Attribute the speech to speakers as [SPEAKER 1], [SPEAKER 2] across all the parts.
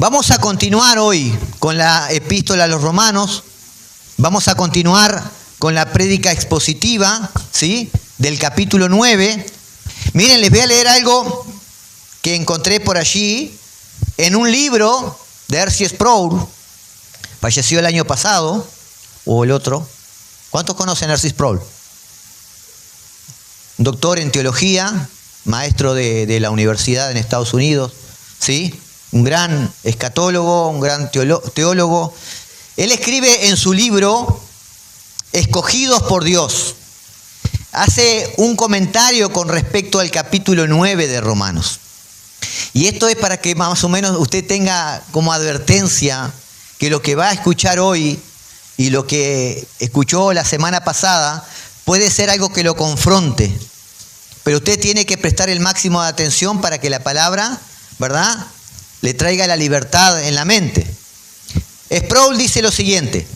[SPEAKER 1] Vamos a continuar hoy con la epístola a los Romanos. Vamos a continuar con la prédica expositiva, ¿sí?, del capítulo 9. Miren, les voy a leer algo que encontré por allí en un libro de R.C. Sproul. Falleció el año pasado, o el otro. ¿Cuántos conocen a R.C. Sproul? Doctor en teología, maestro de la universidad en Estados Unidos, ¿sí? Un gran escatólogo, un gran teólogo. Él escribe en su libro Escogidos por Dios. Hace un comentario con respecto al capítulo 9 de Romanos. Y esto es para que más o menos usted tenga como advertencia que lo que va a escuchar hoy y lo que escuchó la semana pasada puede ser algo que lo confronte. Pero usted tiene que prestar el máximo de atención para que la palabra, ¿verdad?, le traiga la libertad en la mente. Sproul dice lo siguiente: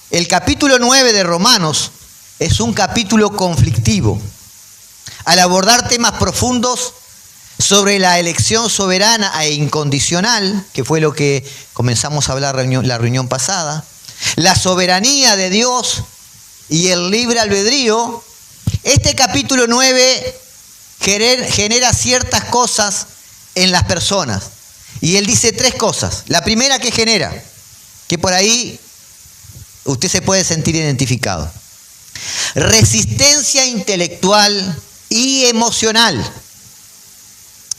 [SPEAKER 1] el capítulo 9 de Romanos es un capítulo conflictivo. Al abordar temas profundos sobre la elección soberana e incondicional, que fue lo que comenzamos a hablar la reunión pasada, la soberanía de Dios y el libre albedrío, este capítulo 9 genera ciertas cosas en las personas. Y él dice tres cosas. La primera que genera, que por ahí usted se puede sentir identificado: resistencia intelectual y emocional.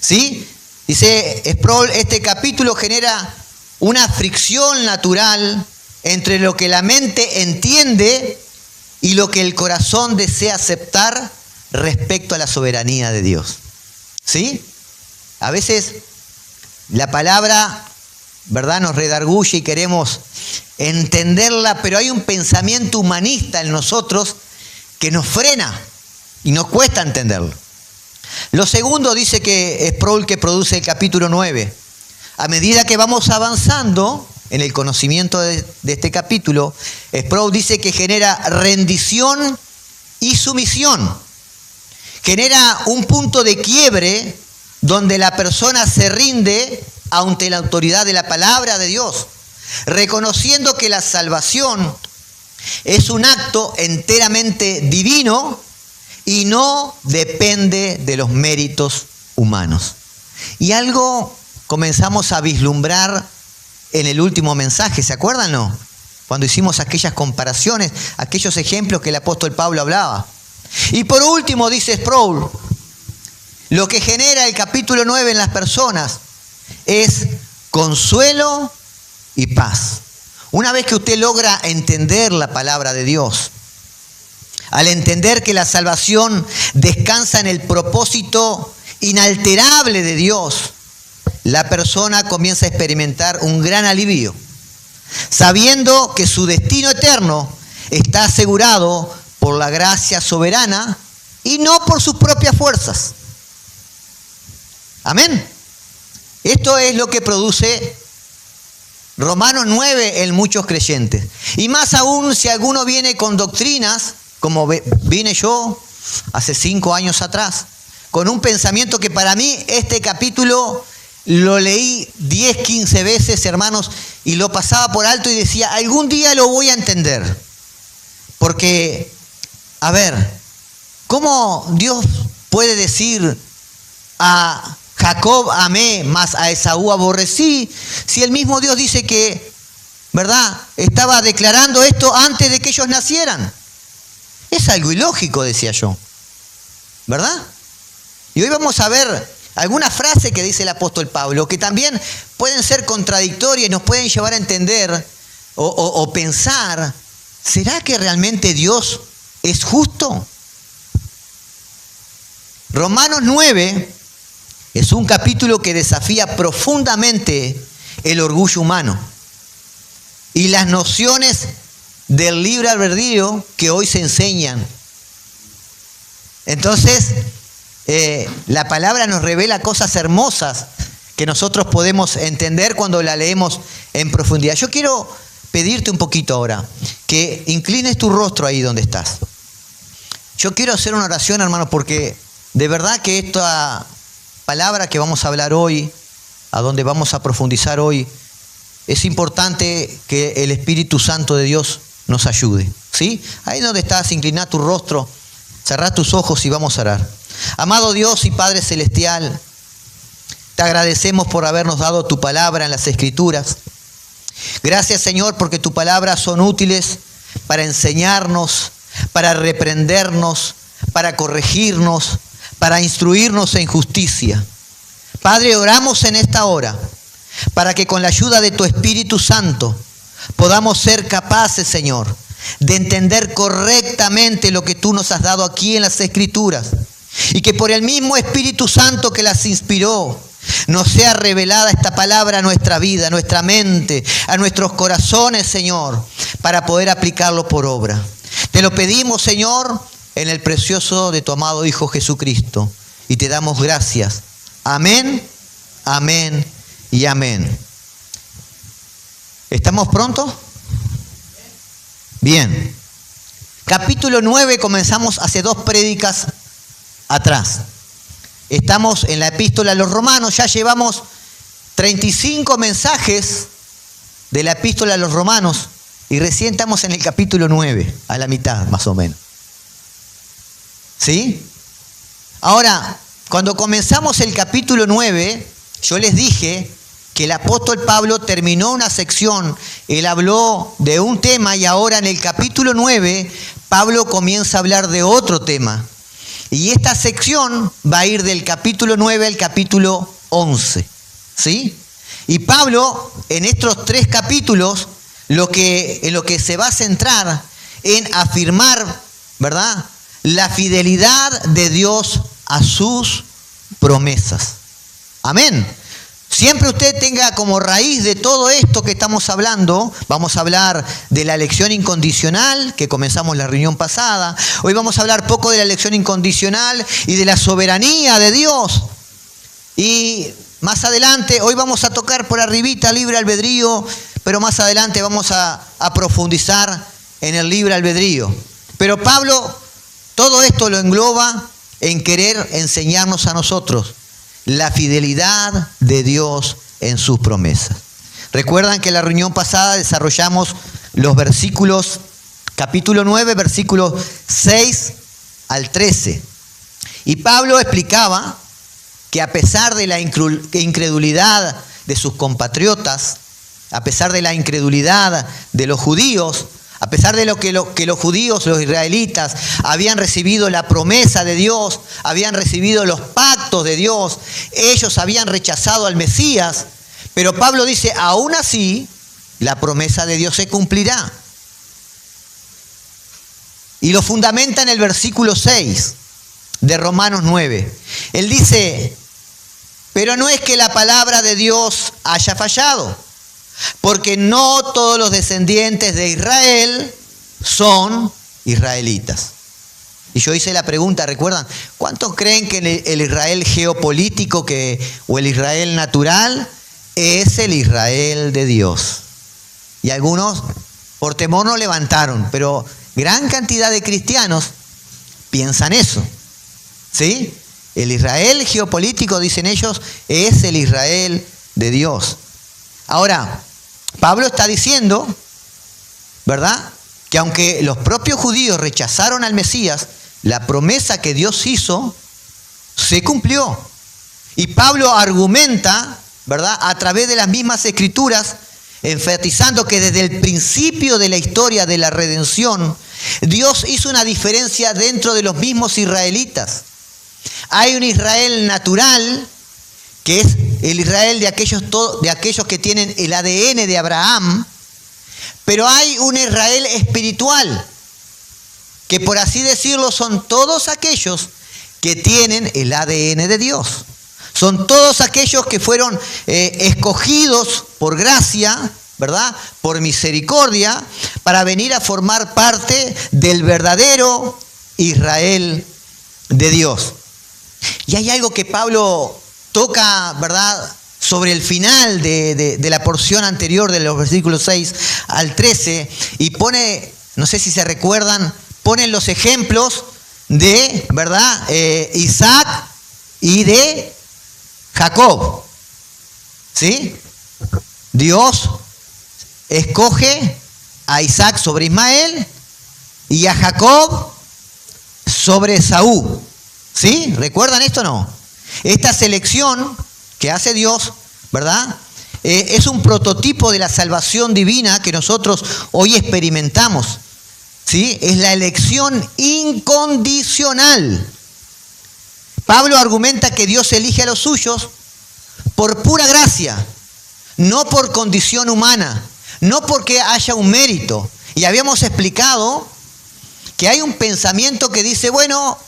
[SPEAKER 1] ¿Sí? Dice Sproul, este capítulo genera una fricción natural entre lo que la mente entiende y lo que el corazón desea aceptar respecto a la soberanía de Dios. ¿Sí? A veces la palabra, ¿verdad?, nos redarguye y queremos entenderla, pero hay un pensamiento humanista en nosotros que nos frena y nos cuesta entenderlo. Lo segundo, dice que Sproul, que produce el capítulo 9, a medida que vamos avanzando en el conocimiento de este capítulo, Sproul dice que genera rendición y sumisión. Genera un punto de quiebre donde la persona se rinde ante la autoridad de la palabra de Dios, reconociendo que la salvación es un acto enteramente divino y no depende de los méritos humanos. Y algo comenzamos a vislumbrar en el último mensaje, ¿se acuerdan, no? Cuando hicimos aquellas comparaciones, aquellos ejemplos que el apóstol Pablo hablaba. Y por último, dice Sproul, lo que genera el capítulo 9 en las personas es consuelo y paz. Una vez que usted logra entender la palabra de Dios, al entender que la salvación descansa en el propósito inalterable de Dios, la persona comienza a experimentar un gran alivio, sabiendo que su destino eterno está asegurado por la gracia soberana y no por sus propias fuerzas. Amén. Esto es lo que produce Romanos 9 en muchos creyentes. Y más aún si alguno viene con doctrinas, como vine yo hace 5 años atrás, con un pensamiento que para mí este capítulo lo leí 10, 15 veces, hermanos, y lo pasaba por alto y decía, algún día lo voy a entender. Porque, a ver, ¿cómo Dios puede decir a Jacob amé, mas a Esaú aborrecí, si el mismo Dios dice que, ¿verdad?, estaba declarando esto antes de que ellos nacieran? Es algo ilógico, decía yo, ¿verdad? Y hoy vamos a ver algunas frases que dice el apóstol Pablo, que también pueden ser contradictorias y nos pueden llevar a entender o pensar, ¿será que realmente Dios es justo? Romanos 9 es un capítulo que desafía profundamente el orgullo humano y las nociones del libre albedrío que hoy se enseñan. Entonces, la palabra nos revela cosas hermosas que nosotros podemos entender cuando la leemos en profundidad. Yo quiero pedirte un poquito ahora, que inclines tu rostro ahí donde estás. Yo quiero hacer una oración, hermano, porque de verdad que esta palabra que vamos a hablar hoy, a donde vamos a profundizar hoy, es importante que el Espíritu Santo de Dios nos ayude, ¿sí? Ahí donde estás, inclina tu rostro, cerrá tus ojos y vamos a orar. Amado Dios y Padre Celestial, te agradecemos por habernos dado tu palabra en las Escrituras. Gracias, Señor, porque tus palabras son útiles para enseñarnos, para reprendernos, para corregirnos, para instruirnos en justicia. Padre, oramos en esta hora para que con la ayuda de tu Espíritu Santo podamos ser capaces, Señor, de entender correctamente lo que tú nos has dado aquí en las Escrituras. Y que por el mismo Espíritu Santo que las inspiró, nos sea revelada esta palabra a nuestra vida, a nuestra mente, a nuestros corazones, Señor, para poder aplicarlo por obra. Te lo pedimos, Señor, en el precioso de tu amado Hijo Jesucristo. Y te damos gracias. Amén, amén y amén. ¿Estamos prontos? Bien. Capítulo 9 comenzamos hace 2 prédicas atrás. Estamos en la epístola a los Romanos, ya llevamos 35 mensajes de la epístola a los Romanos y recién estamos en el capítulo 9, a la mitad más o menos. ¿Sí? Ahora, cuando comenzamos el capítulo 9, yo les dije que el apóstol Pablo terminó una sección, él habló de un tema y ahora en el capítulo 9, Pablo comienza a hablar de otro tema. Y esta sección va a ir del capítulo 9 al capítulo 11, ¿sí? Y Pablo, en estos 3 capítulos, en lo que se va a centrar en afirmar, ¿verdad?, la fidelidad de Dios a sus promesas. Amén. Siempre usted tenga como raíz de todo esto que estamos hablando, vamos a hablar de la elección incondicional, que comenzamos la reunión pasada. Hoy vamos a hablar poco de la elección incondicional y de la soberanía de Dios. Y más adelante, hoy vamos a tocar por arribita libre albedrío, pero más adelante vamos a profundizar en el libre albedrío. Pero Pablo, todo esto lo engloba en querer enseñarnos a nosotros la fidelidad de Dios en sus promesas. Recuerdan que en la reunión pasada desarrollamos los versículos, capítulo 9, versículos 6 al 13. Y Pablo explicaba que a pesar de la incredulidad de sus compatriotas, a pesar de la incredulidad de los judíos, a pesar de que los judíos, los israelitas, habían recibido la promesa de Dios, habían recibido los pactos de Dios, ellos habían rechazado al Mesías, pero Pablo dice, aún así, la promesa de Dios se cumplirá. Y lo fundamenta en el versículo 6 de Romanos 9. Él dice, pero no es que la palabra de Dios haya fallado, porque no todos los descendientes de Israel son israelitas. Y yo hice la pregunta, ¿recuerdan? ¿Cuántos creen que el Israel geopolítico o el Israel natural es el Israel de Dios? Y algunos por temor no levantaron, pero gran cantidad de cristianos piensan eso. ¿Sí? El Israel geopolítico, dicen ellos, es el Israel de Dios. Ahora, Pablo está diciendo, ¿verdad?, que aunque los propios judíos rechazaron al Mesías, la promesa que Dios hizo se cumplió. Y Pablo argumenta, ¿verdad?, a través de las mismas escrituras, enfatizando que desde el principio de la historia de la redención, Dios hizo una diferencia dentro de los mismos israelitas. Hay un Israel natural, que es el Israel de aquellos que tienen el ADN de Abraham, pero hay un Israel espiritual, que por así decirlo son todos aquellos que tienen el ADN de Dios. Son todos aquellos que fueron escogidos por gracia, ¿verdad?, por misericordia, para venir a formar parte del verdadero Israel de Dios. Y hay algo que Pablo toca, ¿verdad?, sobre el final de la porción anterior de los versículos 6 al 13 y pone, no sé si se recuerdan, ponen los ejemplos de, ¿verdad?, Isaac y de Jacob. ¿Sí? Dios escoge a Isaac sobre Ismael y a Jacob sobre Esaú. ¿Sí? ¿Recuerdan esto o no? Esta selección que hace Dios, ¿verdad? Es un prototipo de la salvación divina que nosotros hoy experimentamos. ¿Sí? Es la elección incondicional. Pablo argumenta que Dios elige a los suyos por pura gracia, no por condición humana, no porque haya un mérito. Y habíamos explicado que hay un pensamiento que dice, bueno,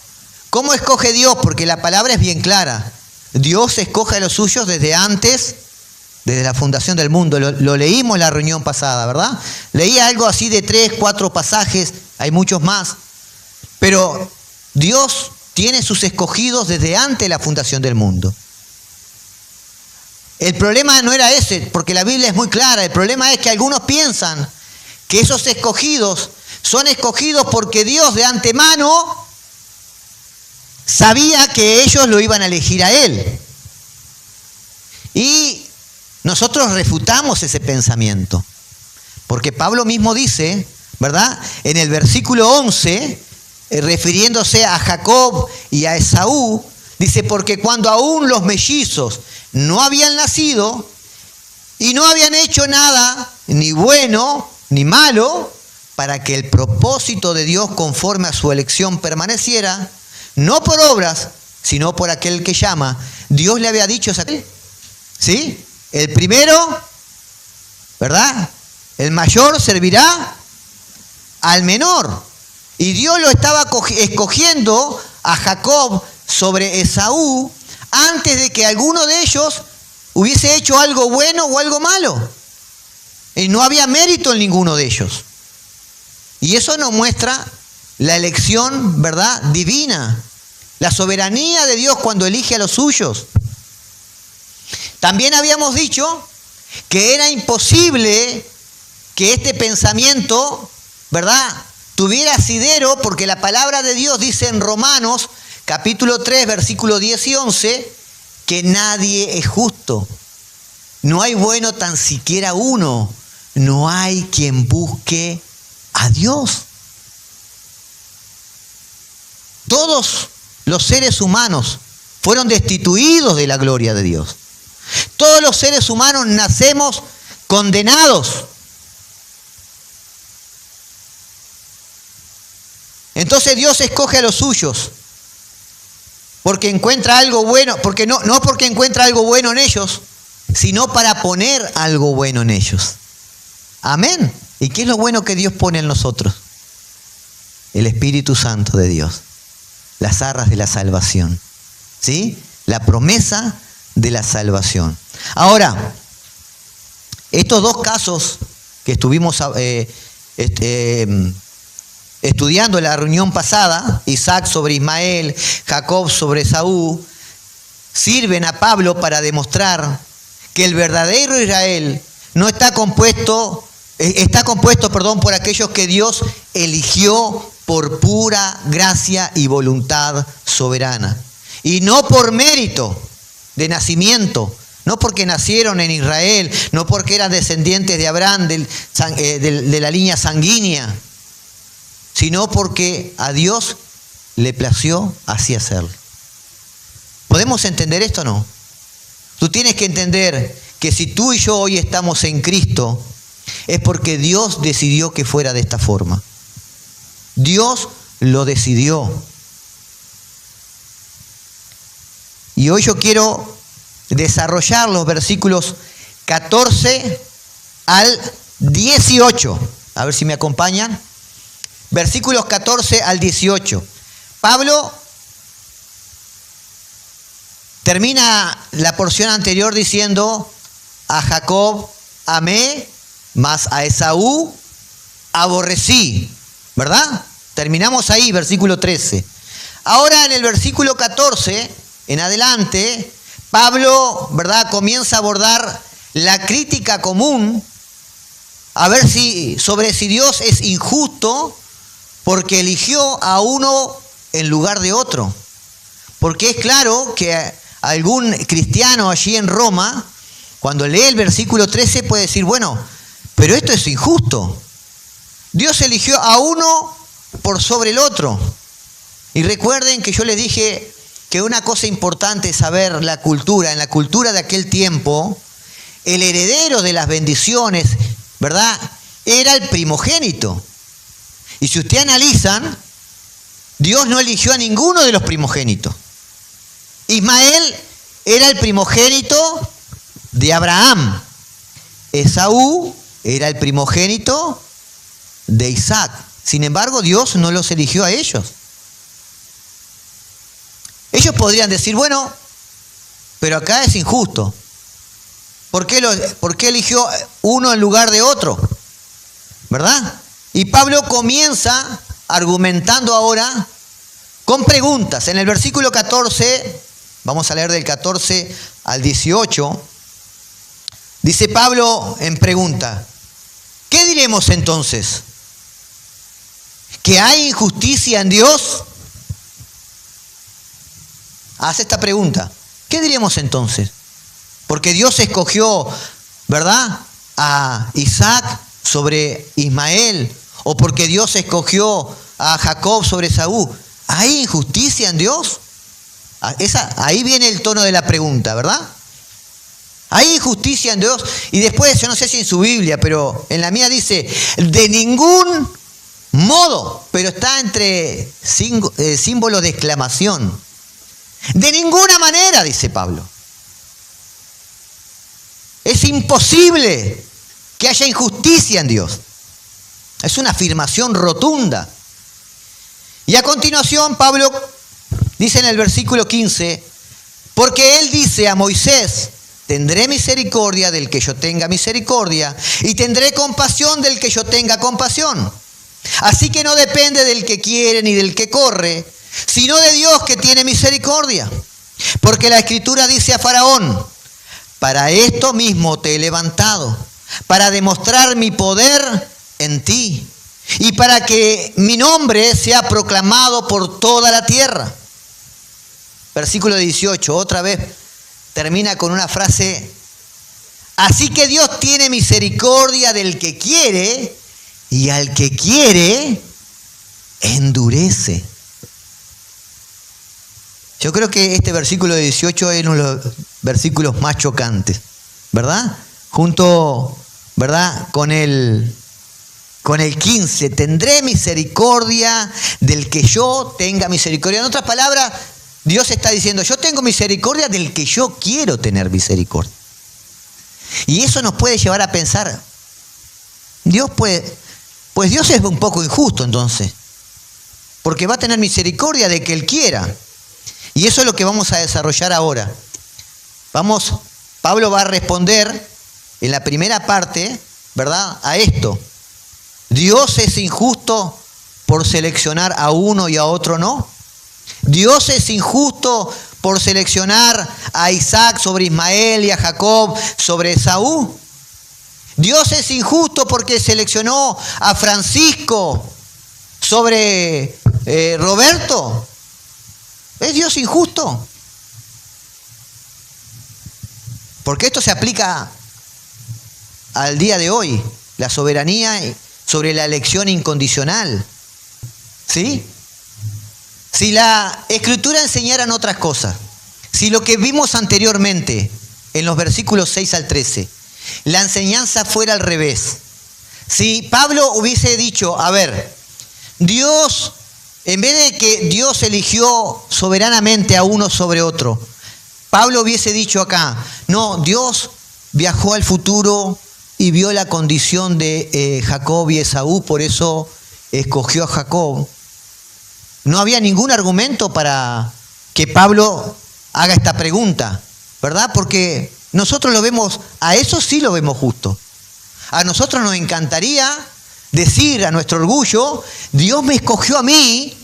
[SPEAKER 1] ¿cómo escoge Dios? Porque la palabra es bien clara. Dios escoge a los suyos desde antes, desde la fundación del mundo. Lo leímos en la reunión pasada, ¿verdad? Leía algo así de 3, 4 pasajes, hay muchos más. Pero Dios tiene sus escogidos desde antes de la fundación del mundo. El problema no era ese, porque la Biblia es muy clara. El problema es que algunos piensan que esos escogidos son escogidos porque Dios de antemano sabía que ellos lo iban a elegir a Él. Y nosotros refutamos ese pensamiento. Porque Pablo mismo dice, ¿verdad? En el versículo 11, refiriéndose a Jacob y a Esaú, dice, porque cuando aún los mellizos no habían nacido y no habían hecho nada, ni bueno ni malo, para que el propósito de Dios conforme a su elección permaneciera, no por obras, sino por aquel que llama. Dios le había dicho, ¿sí? El primero, ¿verdad? El mayor servirá al menor. Y Dios lo estaba escogiendo a Jacob sobre Esaú antes de que alguno de ellos hubiese hecho algo bueno o algo malo. Y no había mérito en ninguno de ellos. Y eso nos muestra la elección, ¿verdad?, divina. La soberanía de Dios cuando elige a los suyos. También habíamos dicho que era imposible que este pensamiento, ¿verdad?, tuviera asidero, porque la palabra de Dios dice en Romanos, capítulo 3, versículos 10 y 11, que nadie es justo. No hay bueno tan siquiera uno. No hay quien busque a Dios. Todos los seres humanos fueron destituidos de la gloria de Dios. Todos los seres humanos nacemos condenados. Entonces Dios escoge a los suyos porque encuentra algo bueno, porque no porque encuentra algo bueno en ellos, sino para poner algo bueno en ellos. Amén. ¿Y qué es lo bueno que Dios pone en nosotros? El Espíritu Santo de Dios. Las arras de la salvación. ¿Sí? La promesa de la salvación. Ahora, estos dos casos que estuvimos estudiando en la reunión pasada, Isaac sobre Ismael, Jacob sobre Esaú, sirven a Pablo para demostrar que el verdadero Israel no está compuesto por aquellos que Dios eligió por pura gracia y voluntad soberana. Y no por mérito de nacimiento, no porque nacieron en Israel, no porque eran descendientes de Abraham, de la línea sanguínea, sino porque a Dios le plació así hacerlo. ¿Podemos entender esto o no? Tú tienes que entender que si tú y yo hoy estamos en Cristo, es porque Dios decidió que fuera de esta forma. Dios lo decidió. Y hoy yo quiero desarrollar los versículos 14 al 18. A ver si me acompañan. Versículos 14 al 18. Pablo termina la porción anterior diciendo: a Jacob amé, mas a Esaú aborrecí. ¿Verdad? Terminamos ahí, versículo 13. Ahora en el versículo 14, en adelante, Pablo, ¿verdad?, comienza a abordar la crítica común a ver si Dios es injusto porque eligió a uno en lugar de otro. Porque es claro que algún cristiano allí en Roma, cuando lee el versículo 13, puede decir, bueno, pero esto es injusto. Dios eligió a uno por sobre el otro. Y recuerden que yo les dije que una cosa importante es saber la cultura. En la cultura de aquel tiempo, el heredero de las bendiciones, ¿verdad?, era el primogénito. Y si ustedes analizan, Dios no eligió a ninguno de los primogénitos. Ismael era el primogénito de Abraham. Esaú era el primogénito de Isaac. Sin embargo, Dios no los eligió a ellos. Ellos podrían decir, bueno, pero acá es injusto. ¿Por qué eligió uno en lugar de otro? ¿Verdad? Y Pablo comienza argumentando ahora con preguntas. En el versículo 14, vamos a leer del 14 al 18, dice Pablo en pregunta, ¿qué diremos entonces? ¿Que hay injusticia en Dios? Hace esta pregunta. ¿Qué diremos entonces? Porque Dios escogió, ¿verdad?, a Isaac sobre Ismael, o porque Dios escogió a Jacob sobre Esaú. ¿Hay injusticia en Dios? Ahí viene el tono de la pregunta, ¿verdad? ¿Hay injusticia en Dios? Y después, yo no sé si en su Biblia, pero en la mía dice, de ningún modo, pero está entre símbolos de exclamación. De ninguna manera, dice Pablo. Es imposible que haya injusticia en Dios. Es una afirmación rotunda. Y a continuación Pablo dice en el versículo 15, porque él dice a Moisés, tendré misericordia del que yo tenga misericordia y tendré compasión del que yo tenga compasión. Así que no depende del que quiere ni del que corre, sino de Dios que tiene misericordia. Porque la Escritura dice a Faraón, para esto mismo te he levantado, para demostrar mi poder en ti y para que mi nombre sea proclamado por toda la tierra. Versículo 18, otra vez termina con una frase, así que Dios tiene misericordia del que quiere y al que quiere endurece. Yo creo que este versículo 18 es uno de los versículos más chocantes, ¿verdad? Junto, ¿verdad?, con el 15, tendré misericordia del que yo tenga misericordia. En otras palabras, Dios está diciendo, yo tengo misericordia del que yo quiero tener misericordia. Y eso nos puede llevar a pensar, pues Dios es un poco injusto entonces, porque va a tener misericordia de que Él quiera. Y eso es lo que vamos a desarrollar ahora. Pablo va a responder en la primera parte, ¿verdad?, a esto. ¿Dios es injusto por seleccionar a uno y a otro no? ¿Dios es injusto por seleccionar a Isaac sobre Ismael y a Jacob sobre Esaú? ¿Dios es injusto porque seleccionó a Francisco sobre Roberto? ¿Es Dios injusto? Porque esto se aplica al día de hoy, la soberanía sobre la elección incondicional. ¿Sí? Si la Escritura enseñara otras cosas, si lo que vimos anteriormente en los versículos 6 al 13, la enseñanza fuera al revés, si Pablo hubiese dicho, a ver, Dios, en vez de que Dios eligió soberanamente a uno sobre otro, Pablo hubiese dicho acá, no, Dios viajó al futuro y vio la condición de Jacob y Esaú, por eso escogió a Jacob. No había ningún argumento para que Pablo haga esta pregunta, ¿verdad? Porque nosotros lo vemos, a eso sí lo vemos justo. A nosotros nos encantaría decir a nuestro orgullo, Dios me escogió a mí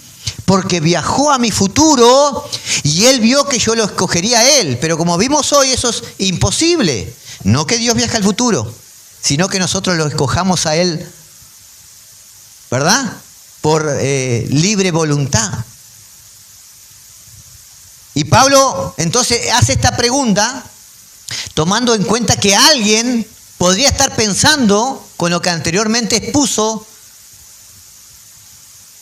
[SPEAKER 1] porque viajó a mi futuro y Él vio que yo lo escogería a Él. Pero como vimos hoy, eso es imposible. No que Dios viaje al futuro, sino que nosotros lo escojamos a Él, ¿verdad?, por libre voluntad. Y Pablo entonces hace esta pregunta tomando en cuenta que alguien podría estar pensando con lo que anteriormente expuso,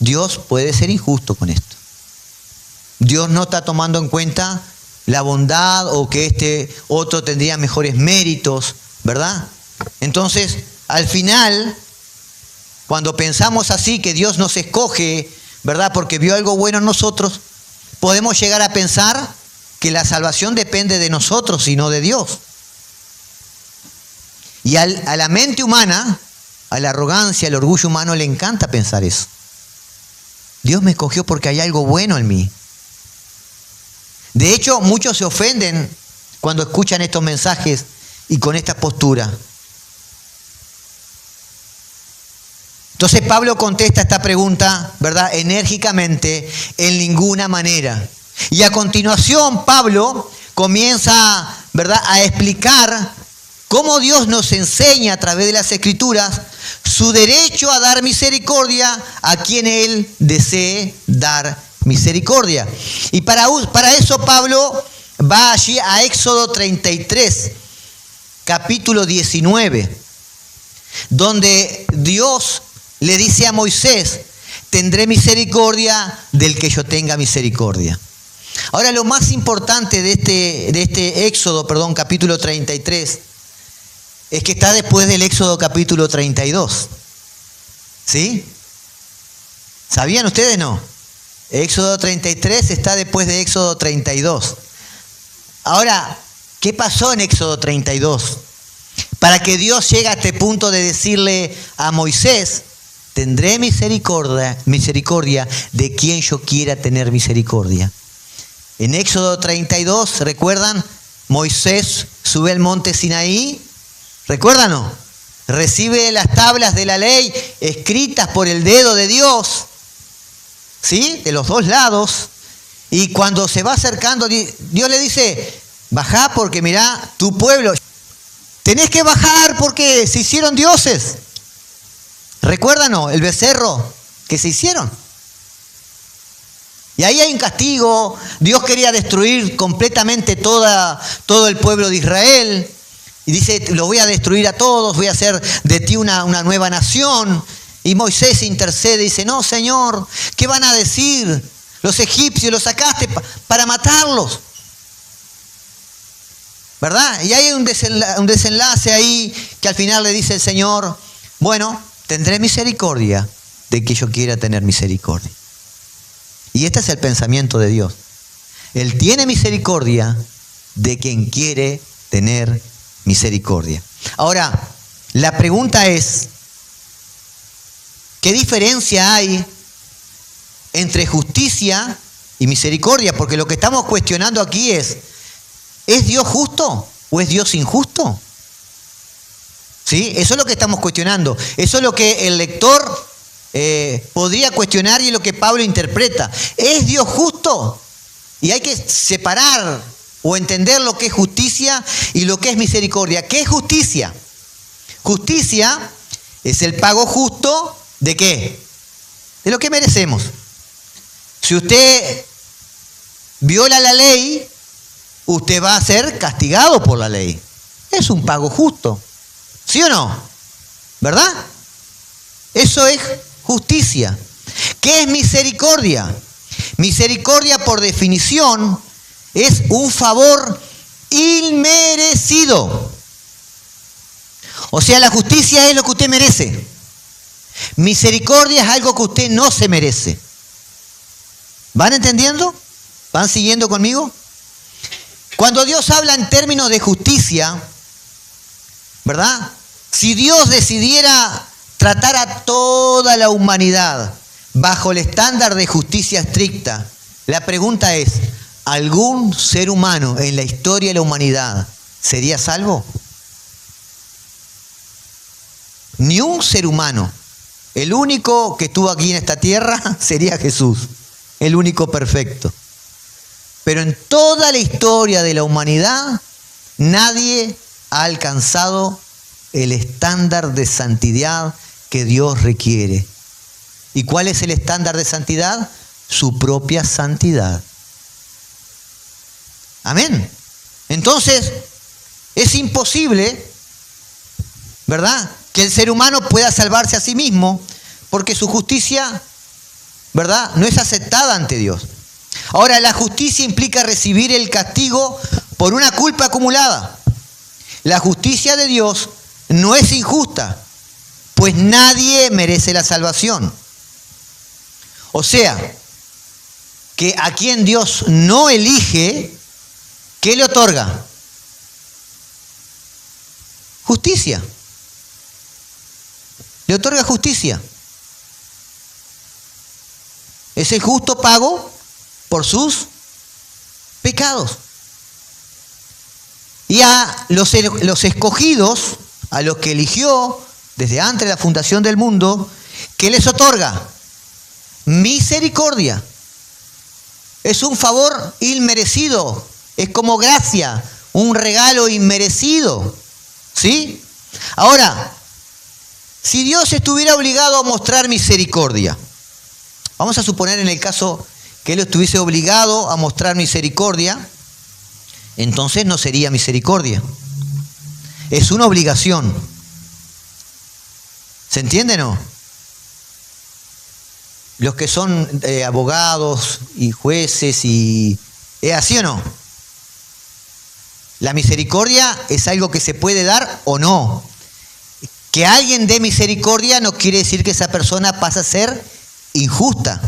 [SPEAKER 1] Dios puede ser injusto con esto. Dios no está tomando en cuenta la bondad o que este otro tendría mejores méritos, ¿verdad? Entonces, al final, cuando pensamos así, que Dios nos escoge, ¿verdad? Porque vio algo bueno en nosotros, podemos llegar a pensar que la salvación depende de nosotros y no de Dios. Y a la mente humana, a la arrogancia, al orgullo humano, le encanta pensar eso. Dios me escogió porque hay algo bueno en mí. De hecho, muchos se ofenden cuando escuchan estos mensajes y con esta postura. Entonces Pablo contesta esta pregunta, ¿verdad? Enérgicamente, en ninguna manera. Y a continuación Pablo comienza, ¿verdad?, a explicar cómo Dios nos enseña a través de las Escrituras su derecho a dar misericordia a quien Él desee dar misericordia. Y para eso Pablo va allí a Éxodo 33, capítulo 19, donde Dios le dice a Moisés: tendré misericordia del que yo tenga misericordia. Ahora, lo más importante de este Éxodo, capítulo 33, es que está después del Éxodo capítulo 32. ¿Sí? ¿Sabían ustedes, no? Éxodo 33 está después de Éxodo 32. Ahora, ¿qué pasó en Éxodo 32? Para que Dios llegue a este punto de decirle a Moisés: tendré misericordia de quien yo quiera tener misericordia. En Éxodo 32, ¿recuerdan? Moisés sube al monte Sinaí, ¿recuerdan o no? Recibe las tablas de la ley escritas por el dedo de Dios, ¿sí? De los dos lados. Y cuando se va acercando, Dios le dice: bajá porque mirá, tu pueblo, tenés que bajar porque se hicieron dioses. ¿Recuerdan o no? El becerro que se hicieron. Y ahí hay un castigo. Dios quería destruir completamente todo el pueblo de Israel. Y dice: lo voy a destruir a todos, voy a hacer de ti una nueva nación. Y Moisés intercede y dice: no, Señor, ¿qué van a decir? Los egipcios los sacaste para matarlos, ¿verdad? Y hay un desenlace ahí que al final le dice el Señor: bueno, tendré misericordia de que yo quiera tener misericordia. Y este es el pensamiento de Dios. Él tiene misericordia de quien quiere tener misericordia. Ahora, la pregunta es: ¿qué diferencia hay entre justicia y misericordia? Porque lo que estamos cuestionando aquí ¿es Dios justo o es Dios injusto? ¿Sí? Eso es lo que estamos cuestionando. Eso es lo que el lector podría cuestionar y es lo que Pablo interpreta. ¿Es Dios justo? Y hay que separar o entender lo que es justicia y lo que es misericordia. ¿Qué es justicia? Justicia es el pago justo ¿de qué? De lo que merecemos. Si usted viola la ley, usted va a ser castigado por la ley. Es un pago justo. ¿Sí o no? ¿Verdad? Eso es justicia. ¿Qué es misericordia? Misericordia, por definición, es un favor inmerecido. O sea, la justicia es lo que usted merece. Misericordia es algo que usted no se merece. ¿Van entendiendo? ¿Van siguiendo conmigo? Cuando Dios habla en términos de justicia, ¿verdad? Si Dios decidiera tratar a toda la humanidad bajo el estándar de justicia estricta, la pregunta es: ¿algún ser humano en la historia de la humanidad sería salvo? Ni un ser humano. El único que estuvo aquí en esta tierra sería Jesús, el único perfecto. Pero en toda la historia de la humanidad, nadie ha alcanzado el estándar de santidad que Dios requiere. ¿Y cuál es el estándar de santidad? Su propia santidad. Amén. Entonces, es imposible, ¿verdad?, que el ser humano pueda salvarse a sí mismo, porque su justicia, ¿verdad?, no es aceptada ante Dios. Ahora, la justicia implica recibir el castigo por una culpa acumulada. La justicia de Dios no es injusta, pues nadie merece la salvación. O sea, que a quien Dios no elige, ¿qué le otorga? Justicia. Le otorga justicia. Es el justo pago por sus pecados. Y a los escogidos, a los que eligió desde antes de la fundación del mundo, ¿qué les otorga? Misericordia. Es un favor inmerecido. Es como gracia, un regalo inmerecido. ¿Sí? Ahora, si Dios estuviera obligado a mostrar misericordia, vamos a suponer en el caso que Él estuviese obligado a mostrar misericordia, entonces no sería misericordia. Es una obligación. ¿Se entiende o no? Los que son abogados y jueces y... ¿Es así o no? La misericordia es algo que se puede dar o no. Que alguien dé misericordia no quiere decir que esa persona pasa a ser injusta.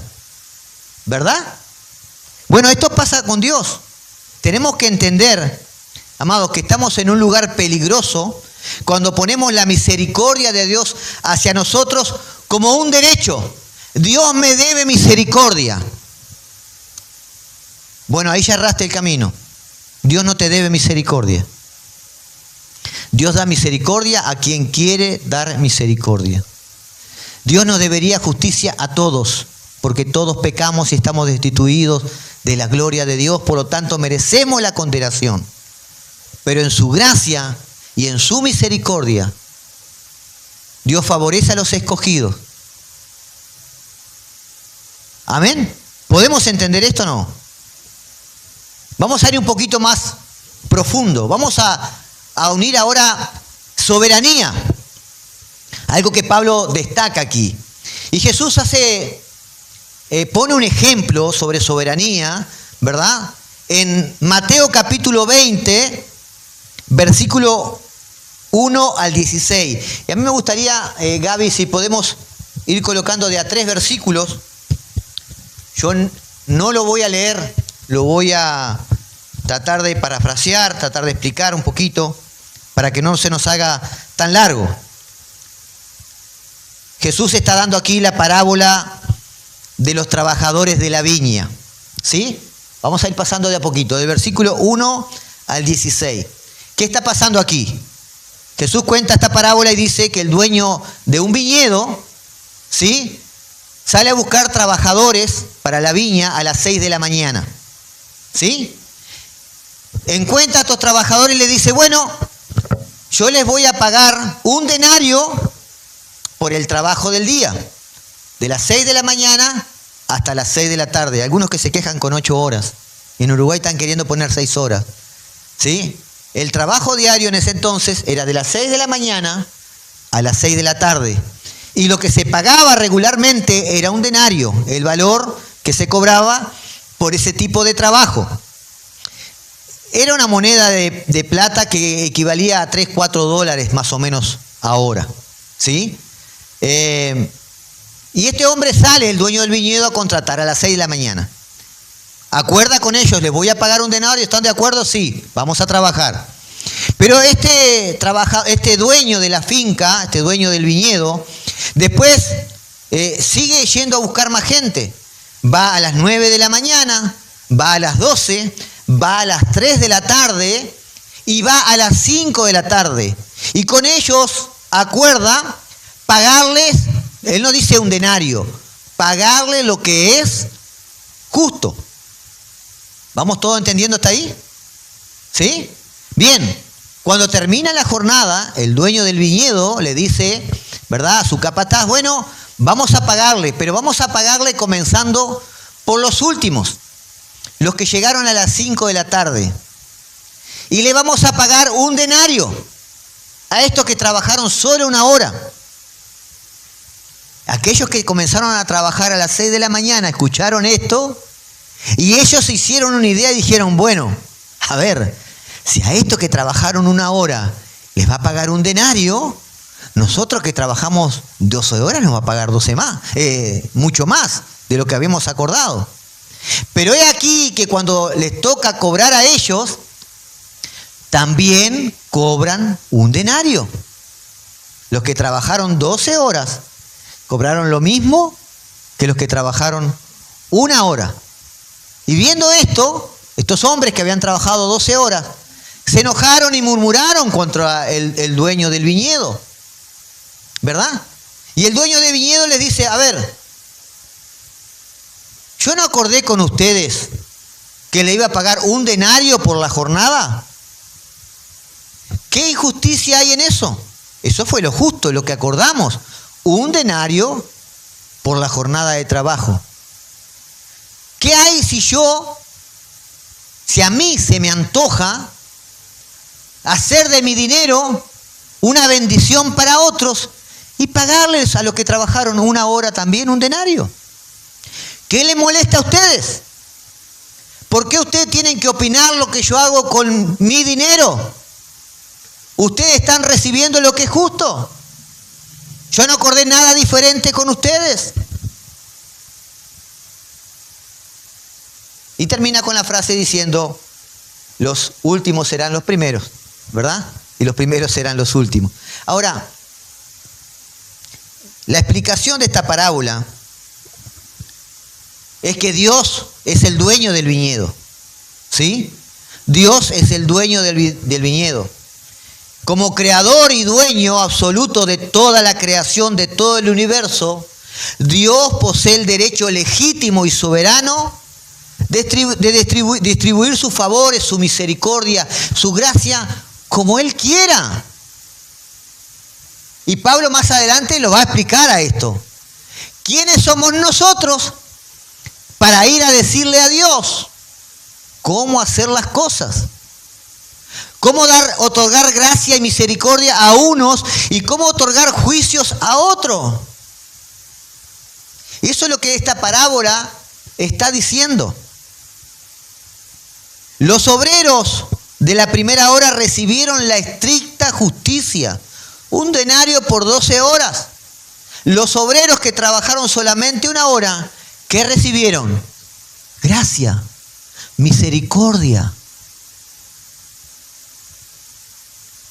[SPEAKER 1] ¿Verdad? Bueno, esto pasa con Dios. Tenemos que entender, amados, que estamos en un lugar peligroso cuando ponemos la misericordia de Dios hacia nosotros como un derecho. Dios me debe misericordia. Bueno, ahí ya erraste el camino. Dios no te debe misericordia. Dios da misericordia a quien quiere dar misericordia. Dios nos debería justicia a todos, porque todos pecamos y estamos destituidos de la gloria de Dios, por lo tanto merecemos la condenación. Pero en su gracia y en su misericordia, Dios favorece a los escogidos. ¿Amén? ¿Podemos entender esto o no? Vamos a ir un poquito más profundo. Vamos a unir ahora soberanía. Algo que Pablo destaca aquí. Y Jesús pone un ejemplo sobre soberanía, ¿verdad? En Mateo capítulo 20, versículo 1 al 16. Y a mí me gustaría, Gaby, si podemos ir colocando de a 3 versículos. Yo no lo voy a leer, lo voy a tratar de parafrasear, tratar de explicar un poquito, para que no se nos haga tan largo. Jesús está dando aquí la parábola de los trabajadores de la viña. ¿Sí? Vamos a ir pasando de a poquito, del versículo 1 al 16. ¿Qué está pasando aquí? Jesús cuenta esta parábola y dice que el dueño de un viñedo, ¿sí?, sale a buscar trabajadores para la viña a las 6 de la mañana. ¿Sí? Encuentra a estos trabajadores y le dice, bueno, yo les voy a pagar un denario por el trabajo del día, de las 6 de la mañana hasta las 6 de la tarde. Algunos que se quejan con 8 horas. En Uruguay están queriendo poner 6 horas. ¿Sí? El trabajo diario en ese entonces era de las 6 de la mañana a las 6 de la tarde. Y lo que se pagaba regularmente era un denario, el valor que se cobraba por ese tipo de trabajo. Era una moneda de plata que equivalía a 3, 4 dólares más o menos ahora. ¿Sí? Y este hombre sale, el dueño del viñedo, a contratar a las 6 de la mañana. Acuerda con ellos, les voy a pagar un denario, ¿están de acuerdo? Sí, vamos a trabajar. Pero este dueño de la finca, este dueño del viñedo, después sigue yendo a buscar más gente. Va a las 9 de la mañana, va a las 12, va a las 3 de la tarde y va a las 5 de la tarde. Y con ellos acuerda pagarles, él no dice un denario, pagarle lo que es justo. ¿Vamos todos entendiendo hasta ahí? ¿Sí? Bien, cuando termina la jornada, el dueño del viñedo le dice, ¿verdad?, a su capataz, bueno, vamos a pagarle, pero vamos a pagarle comenzando por los últimos, los que llegaron a las 5 de la tarde. Y le vamos a pagar un denario. a estos que trabajaron solo 1 hora. Aquellos que comenzaron a trabajar a las 6 de la mañana escucharon esto y ellos se hicieron una idea y dijeron, bueno, a ver, si a estos que trabajaron 1 hora les va a pagar 1 denario, nosotros que trabajamos 12 horas nos va a pagar 12 más, mucho más de lo que habíamos acordado. Pero he aquí que cuando les toca cobrar a ellos, también cobran 1 denario. Los que trabajaron 12 horas cobraron lo mismo que los que trabajaron 1 hora. Y viendo esto, estos hombres que habían trabajado 12 horas, se enojaron y murmuraron contra el dueño del viñedo, ¿verdad? Y el dueño del viñedo les dice, a ver, yo no acordé con ustedes que le iba a pagar 1 denario por la jornada. ¿Qué injusticia hay en eso? Eso fue lo justo, lo que acordamos. 1 denario por la jornada de trabajo. ¿Qué hay si a mí se me antoja hacer de mi dinero una bendición para otros y pagarles a los que trabajaron 1 hora también 1 denario? ¿Qué les molesta a ustedes? ¿Por qué ustedes tienen que opinar lo que yo hago con mi dinero? ¿Ustedes están recibiendo lo que es justo? Yo no acordé nada diferente con ustedes. Y termina con la frase diciendo, los últimos serán los primeros, ¿verdad? Y los primeros serán los últimos. Ahora, la explicación de esta parábola es que Dios es el dueño del viñedo, ¿sí? Dios es el dueño del viñedo. Como creador y dueño absoluto de toda la creación, de todo el universo, Dios posee el derecho legítimo y soberano de distribuir sus favores, su misericordia, su gracia, como Él quiera. Y Pablo más adelante lo va a explicar a esto. ¿Quiénes somos nosotros para ir a decirle a Dios cómo hacer las cosas? Cómo otorgar gracia y misericordia a unos y cómo otorgar juicios a otros. Y eso es lo que esta parábola está diciendo. Los obreros de la primera hora recibieron la estricta justicia, 1 denario por 12 horas. Los obreros que trabajaron solamente 1 hora, ¿qué recibieron? Gracia, misericordia.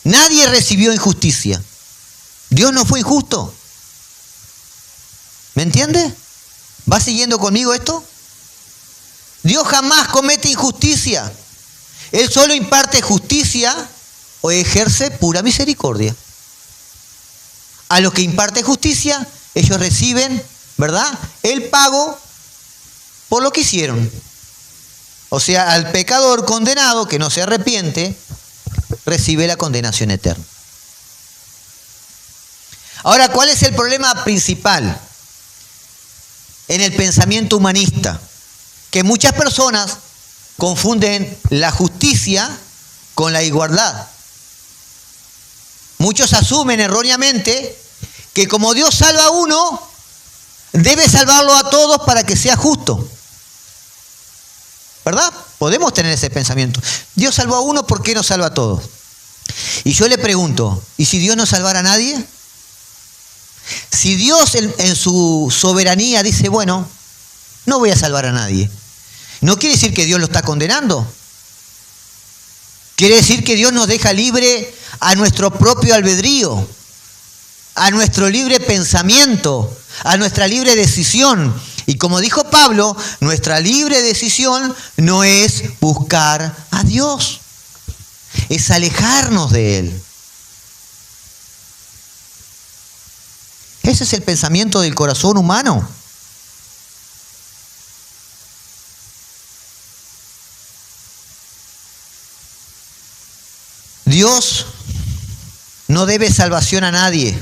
[SPEAKER 1] Nadie recibió injusticia. Dios no fue injusto. ¿Me entiende? ¿Va siguiendo conmigo esto? Dios jamás comete injusticia. Él solo imparte justicia o ejerce pura misericordia. A los que imparte justicia, ellos reciben, ¿verdad?, el pago por lo que hicieron. O sea, al pecador condenado que no se arrepiente, recibe la condenación eterna. Ahora, ¿cuál es el problema principal en el pensamiento humanista? Que muchas personas confunden la justicia con la igualdad. Muchos asumen erróneamente que como Dios salva a uno, debe salvarlo a todos para que sea justo. ¿Verdad? Podemos tener ese pensamiento. Dios salvó a uno, ¿por qué no salva a todos? Y yo le pregunto, ¿y si Dios no salvara a nadie? Si Dios en su soberanía dice, bueno, no voy a salvar a nadie, no quiere decir que Dios lo está condenando. Quiere decir que Dios nos deja libre a nuestro propio albedrío, a nuestro libre pensamiento, a nuestra libre decisión. Y como dijo Pablo, nuestra libre decisión no es buscar a Dios, es alejarnos de Él. Ese es el pensamiento del corazón humano. Dios no debe salvación a nadie.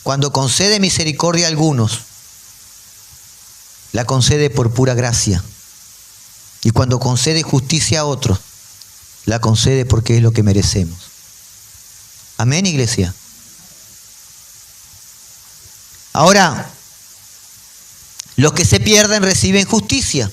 [SPEAKER 1] Cuando concede misericordia a algunos, la concede por pura gracia. Y cuando concede justicia a otros, la concede porque es lo que merecemos. Amén. Amén, iglesia. Ahora, los que se pierden reciben justicia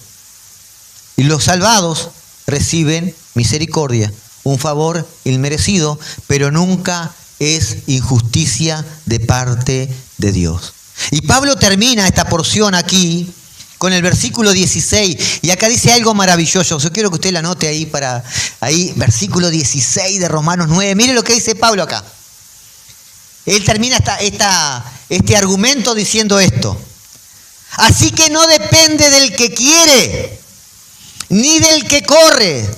[SPEAKER 1] y los salvados reciben misericordia, un favor inmerecido, pero nunca es injusticia de parte de Dios. Y Pablo termina esta porción aquí con el versículo 16, y acá dice algo maravilloso. Yo quiero que usted la anote ahí, versículo 16 de Romanos 9. Mire lo que dice Pablo acá. Él termina este argumento diciendo esto. Así que no depende del que quiere, ni del que corre,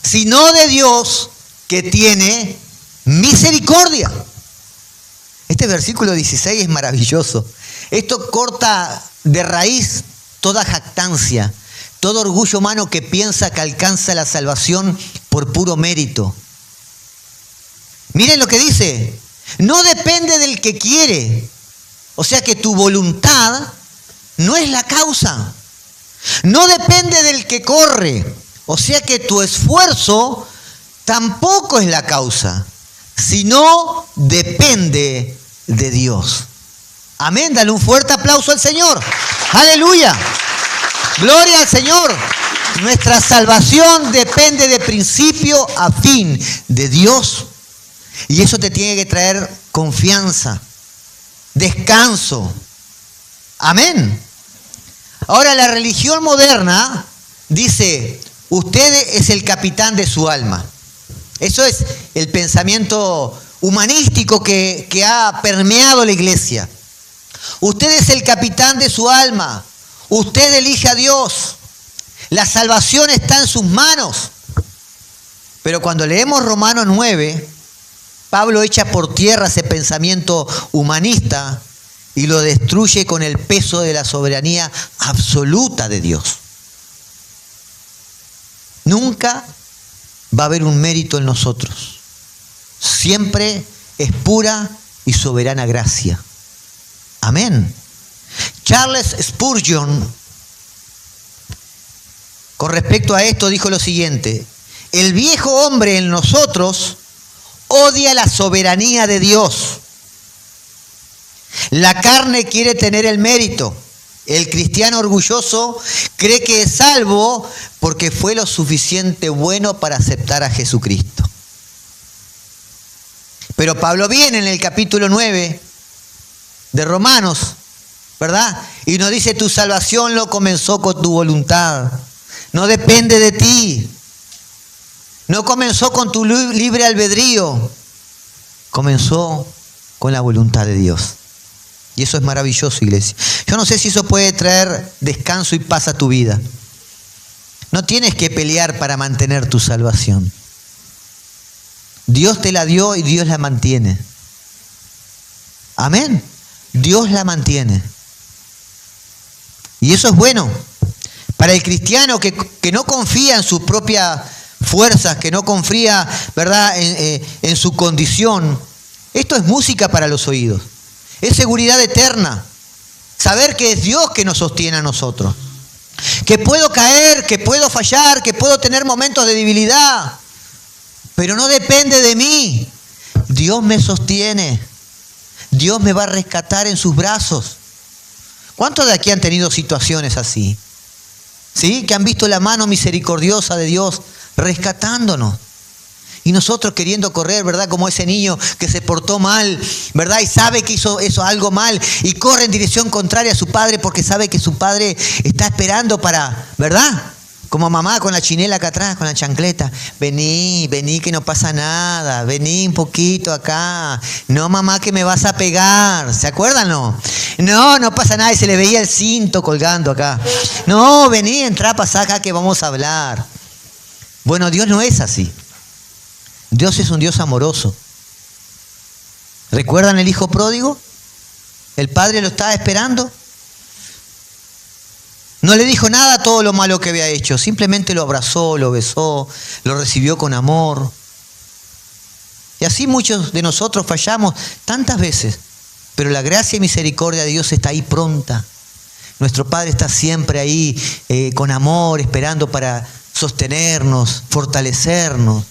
[SPEAKER 1] sino de Dios que tiene misericordia. Este versículo 16 es maravilloso. Esto corta de raíz toda jactancia, todo orgullo humano que piensa que alcanza la salvación por puro mérito. Miren lo que dice. No depende del que quiere. O sea que tu voluntad no es la causa. No depende del que corre. O sea que tu esfuerzo tampoco es la causa, sino depende de Dios. Amén, dale un fuerte aplauso al Señor. Aleluya. Gloria al Señor. Nuestra salvación depende de principio a fin de Dios. Y eso te tiene que traer confianza, descanso. Amén. Ahora, la religión moderna dice, usted es el capitán de su alma. Eso es el pensamiento humanístico que ha permeado la iglesia. Usted es el capitán de su alma. Usted elige a Dios. La salvación está en sus manos. Pero cuando leemos Romanos 9, Pablo echa por tierra ese pensamiento humanista y lo destruye con el peso de la soberanía absoluta de Dios. Nunca va a haber un mérito en nosotros. Siempre es pura y soberana gracia. Amén. Charles Spurgeon, con respecto a esto, dijo lo siguiente: el viejo hombre en nosotros odia la soberanía de Dios. La carne quiere tener el mérito. El cristiano orgulloso cree que es salvo porque fue lo suficiente bueno para aceptar a Jesucristo. Pero Pablo viene en el capítulo 9 de Romanos, ¿verdad? Y nos dice, tu salvación lo comenzó con tu voluntad. No depende de ti. No comenzó con tu libre albedrío. Comenzó con la voluntad de Dios. Y eso es maravilloso, iglesia. Yo no sé si eso puede traer descanso y paz a tu vida. No tienes que pelear para mantener tu salvación. Dios te la dio y Dios la mantiene. Amén. Dios la mantiene. Y eso es bueno. Para el cristiano que no confía en sus propias fuerzas, que no confía, ¿verdad?, en su condición, esto es música para los oídos. Es seguridad eterna. Saber que es Dios que nos sostiene a nosotros. Que puedo caer, que puedo fallar, que puedo tener momentos de debilidad. Pero no depende de mí. Dios me sostiene. Dios me va a rescatar en sus brazos. ¿Cuántos de aquí han tenido situaciones así? ¿Sí? Que han visto la mano misericordiosa de Dios rescatándonos. Y nosotros queriendo correr, ¿verdad? Como ese niño que se portó mal, ¿verdad? Y sabe que hizo algo mal y corre en dirección contraria a su padre porque sabe que su padre está esperando para, ¿verdad? Como mamá con la chinela acá atrás, con la chancleta. Vení que no pasa nada. Vení un poquito acá. No, mamá, que me vas a pegar. ¿Se acuerdan, no? No pasa nada. Y se le veía el cinto colgando acá. No, vení, entrá, pasá acá que vamos a hablar. Bueno, Dios no es así. Dios es un Dios amoroso. ¿Recuerdan el hijo pródigo? El padre lo estaba esperando. No le dijo nada a todo lo malo que había hecho. Simplemente lo abrazó, lo besó, lo recibió con amor. Y así muchos de nosotros fallamos tantas veces. Pero la gracia y misericordia de Dios está ahí pronta. Nuestro Padre está siempre ahí con amor, esperando para sostenernos, fortalecernos.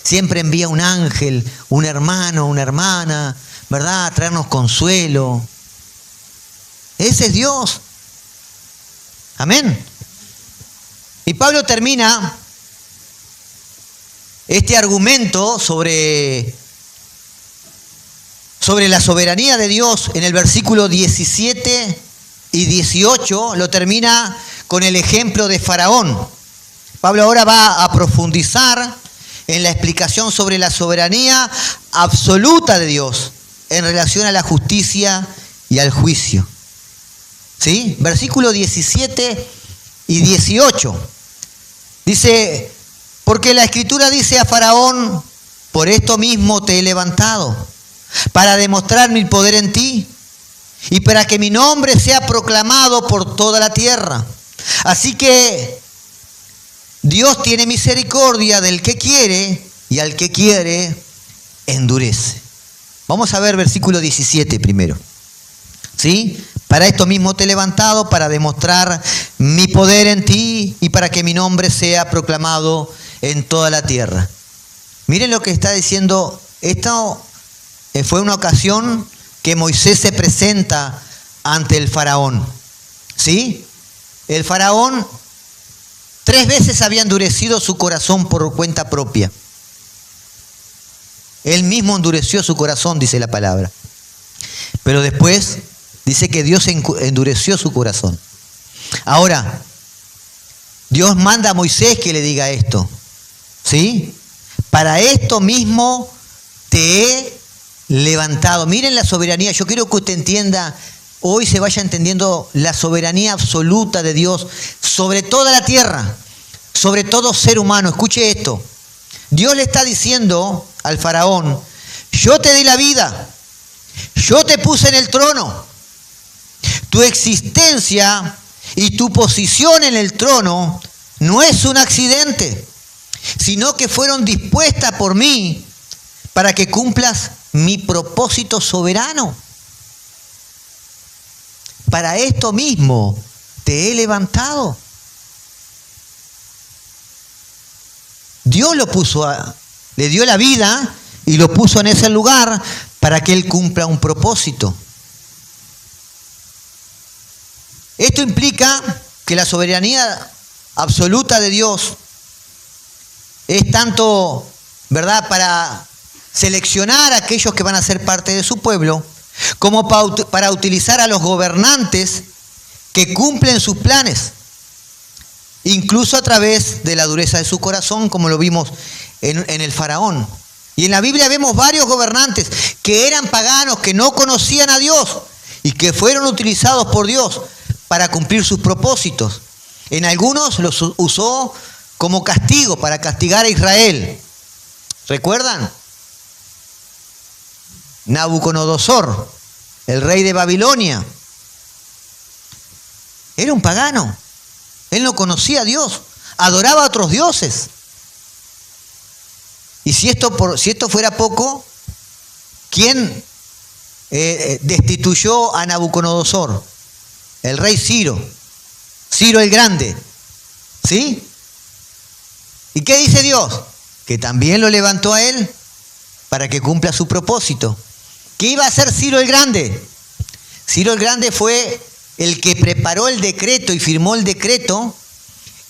[SPEAKER 1] siempre envía un ángel, un hermano, una hermana, ¿verdad? A traernos consuelo. Ese es Dios. Amén. Y Pablo termina este argumento sobre la soberanía de Dios en el versículo 17 y 18, lo termina con el ejemplo de Faraón. Pablo ahora va a profundizar en la explicación sobre la soberanía absoluta de Dios en relación a la justicia y al juicio. ¿Sí? Versículo 17 y 18. Dice, porque la Escritura dice a Faraón, por esto mismo te he levantado, para demostrar mi poder en ti y para que mi nombre sea proclamado por toda la tierra. Así que Dios tiene misericordia del que quiere y al que quiere endurece. Vamos a ver versículo 17 primero. ¿Sí? Para esto mismo te he levantado, para demostrar mi poder en ti y para que mi nombre sea proclamado en toda la tierra. Miren lo que está diciendo. Esto fue una ocasión que Moisés se presenta ante el faraón. ¿Sí? El faraón 3 veces había endurecido su corazón por cuenta propia. Él mismo endureció su corazón, dice la palabra. Pero después dice que Dios endureció su corazón. Ahora, Dios manda a Moisés que le diga esto. ¿Sí? Para esto mismo te he levantado. Miren la soberanía. Yo quiero que usted entienda, hoy se vaya entendiendo la soberanía absoluta de Dios sobre toda la tierra, sobre todo ser humano. Escuche esto. Dios le está diciendo al faraón, yo te di la vida, yo te puse en el trono. Tu existencia y tu posición en el trono no es un accidente, sino que fueron dispuestas por mí para que cumplas mi propósito soberano. Para esto mismo te he levantado. Dios lo puso, le dio la vida y lo puso en ese lugar para que él cumpla un propósito. Esto implica que la soberanía absoluta de Dios es tanto, ¿verdad?, para seleccionar a aquellos que van a ser parte de su pueblo, como para utilizar a los gobernantes que cumplen sus planes, incluso a través de la dureza de su corazón, como lo vimos en el faraón. Y en la Biblia vemos varios gobernantes que eran paganos, que no conocían a Dios y que fueron utilizados por Dios para cumplir sus propósitos. En algunos los usó como castigo, para castigar a Israel. ¿Recuerdan? Nabucodonosor, el rey de Babilonia, era un pagano. Él no conocía a Dios, adoraba a otros dioses. Y si esto fuera poco, ¿quién destituyó a Nabucodonosor? El rey Ciro el Grande. ¿Sí? ¿Y qué dice Dios? Que también lo levantó a él para que cumpla su propósito. ¿Qué iba a hacer Ciro el Grande? Ciro el Grande fue el que preparó el decreto y firmó el decreto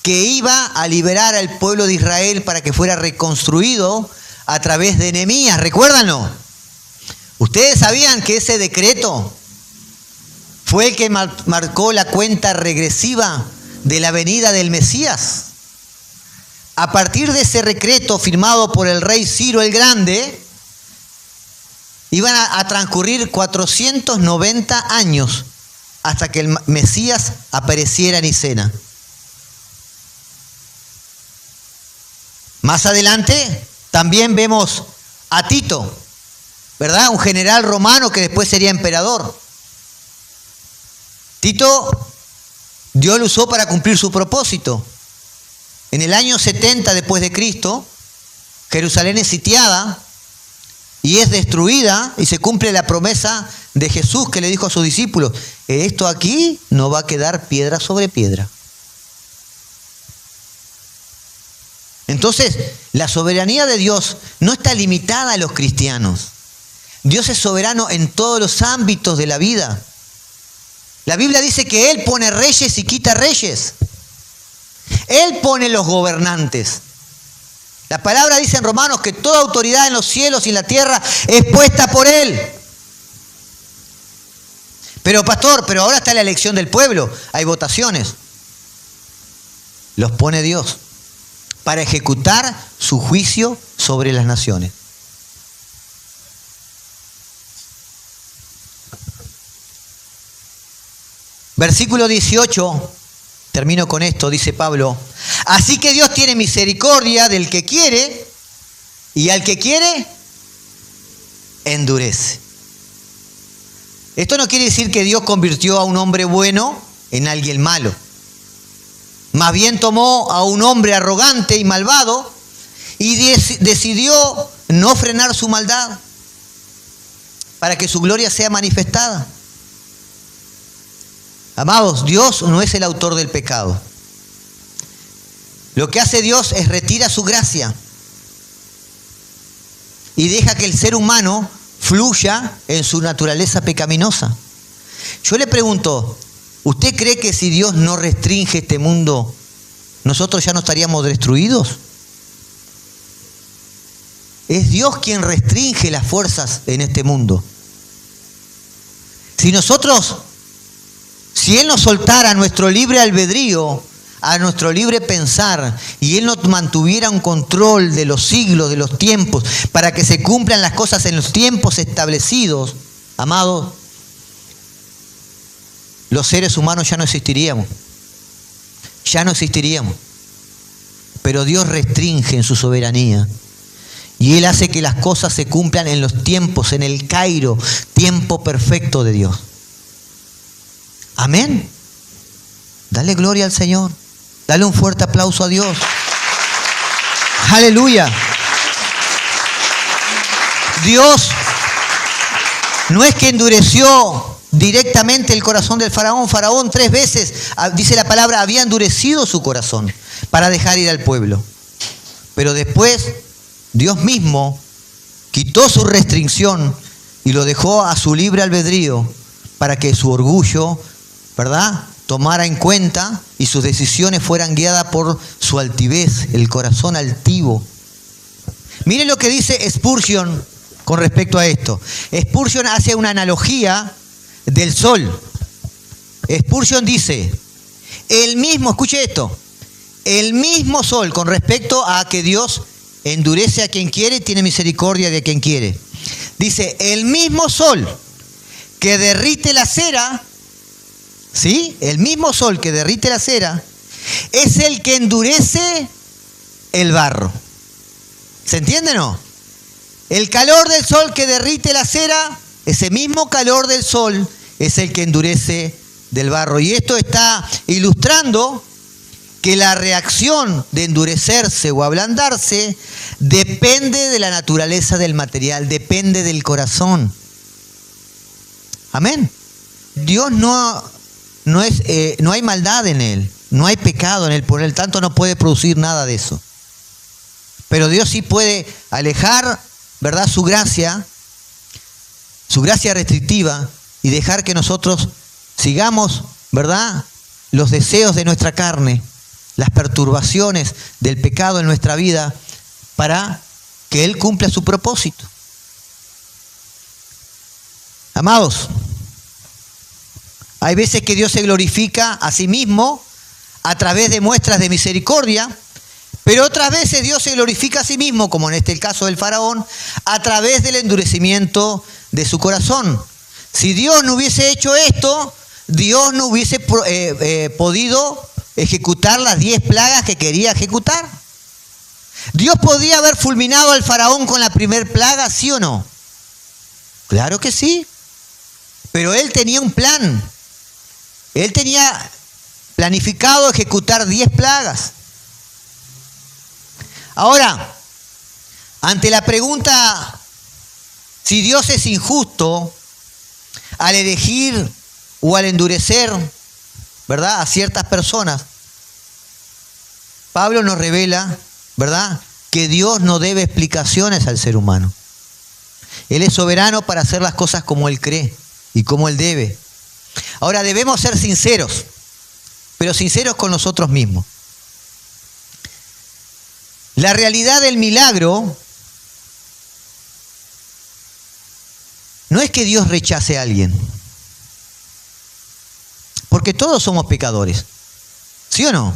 [SPEAKER 1] que iba a liberar al pueblo de Israel para que fuera reconstruido a través de Nehemías. ¿Recuérdanlo? ¿Ustedes sabían que ese decreto fue el que marcó la cuenta regresiva de la venida del Mesías? A partir de ese decreto firmado por el rey Ciro el Grande, iban a transcurrir 490 años hasta que el Mesías apareciera en escena. Más adelante también vemos a Tito, ¿verdad? Un general romano que después sería emperador. Tito, Dios lo usó para cumplir su propósito. En el año 70 después de Cristo, Jerusalén es sitiada y es destruida y se cumple la promesa de Jesús que le dijo a sus discípulos, esto aquí no va a quedar piedra sobre piedra. Entonces, La soberanía de Dios no está limitada a los cristianos. Dios es soberano en todos los ámbitos de la vida. La Biblia dice que Él pone reyes y quita reyes. Él pone los gobernantes. La palabra dice en Romanos que toda autoridad en los cielos y en la tierra es puesta por Él. Pero pastor, pero ahora está la elección del pueblo, hay votaciones. Los pone Dios para ejecutar su juicio sobre las naciones. Versículo 18, termino con esto, dice Pablo. Así que Dios tiene misericordia del que quiere, y al que quiere, endurece. Esto no quiere decir que Dios convirtió a un hombre bueno en alguien malo. Más bien tomó a un hombre arrogante y malvado y decidió no frenar su maldad para que su gloria sea manifestada. Amados, Dios no es el autor del pecado. Lo que hace Dios es retira su gracia y deja que el ser humano fluya en su naturaleza pecaminosa. Yo le pregunto, ¿usted cree que si Dios no restringe este mundo, nosotros ya no estaríamos destruidos? Es Dios quien restringe las fuerzas en este mundo. Si Él nos soltara nuestro libre albedrío, a nuestro libre pensar, y Él nos mantuviera un control de los siglos, de los tiempos, para que se cumplan las cosas en los tiempos establecidos, amados, los seres humanos ya no existiríamos. Ya no existiríamos. Pero Dios restringe en su soberanía. Y Él hace que las cosas se cumplan en los tiempos, en el Cairo, tiempo perfecto de Dios. Amén. Dale gloria al Señor. Dale un fuerte aplauso a Dios. Aleluya. Dios no es que endureció directamente el corazón del faraón. Faraón 3 veces, dice la palabra, había endurecido su corazón para dejar ir al pueblo. Pero después Dios mismo quitó su restricción y lo dejó a su libre albedrío para que su orgullo, ¿verdad?, tomara en cuenta y sus decisiones fueran guiadas por su altivez, el corazón altivo. Miren lo que dice Spurgeon con respecto a esto. Spurgeon hace una analogía del sol. Spurgeon dice, escuche esto, el mismo sol, con respecto a que Dios endurece a quien quiere y tiene misericordia de quien quiere. Dice, el mismo sol que derrite la cera, ¿sí? El mismo sol que derrite la cera es el que endurece el barro. ¿Se entiende o no? El calor del sol que derrite la cera, ese mismo calor del sol es el que endurece del barro. Y esto está ilustrando que la reacción de endurecerse o ablandarse depende de la naturaleza del material, depende del corazón. Amén. Dios no hay maldad en Él, no hay pecado en Él, por el tanto no puede producir nada de eso. Pero Dios sí puede alejar, ¿verdad?, su gracia restrictiva y dejar que nosotros sigamos, ¿verdad?, los deseos de nuestra carne, las perturbaciones del pecado en nuestra vida, para que Él cumpla su propósito. Amados, hay veces que Dios se glorifica a sí mismo a través de muestras de misericordia, pero otras veces Dios se glorifica a sí mismo, como en este caso del faraón, a través del endurecimiento de su corazón. Si Dios no hubiese hecho esto, Dios no hubiese podido ejecutar las 10 plagas que quería ejecutar. ¿Dios podía haber fulminado al faraón con la primera plaga, sí o no? Claro que sí. Pero él tenía un plan. Él tenía planificado ejecutar 10 plagas. Ahora, ante la pregunta si Dios es injusto al elegir o al endurecer, ¿verdad?, a ciertas personas, Pablo nos revela, ¿verdad?, que Dios no debe explicaciones al ser humano. Él es soberano para hacer las cosas como Él cree y como Él debe. Ahora debemos ser sinceros, pero sinceros con nosotros mismos. La realidad del milagro no es que Dios rechace a alguien, porque todos somos pecadores, ¿sí o no?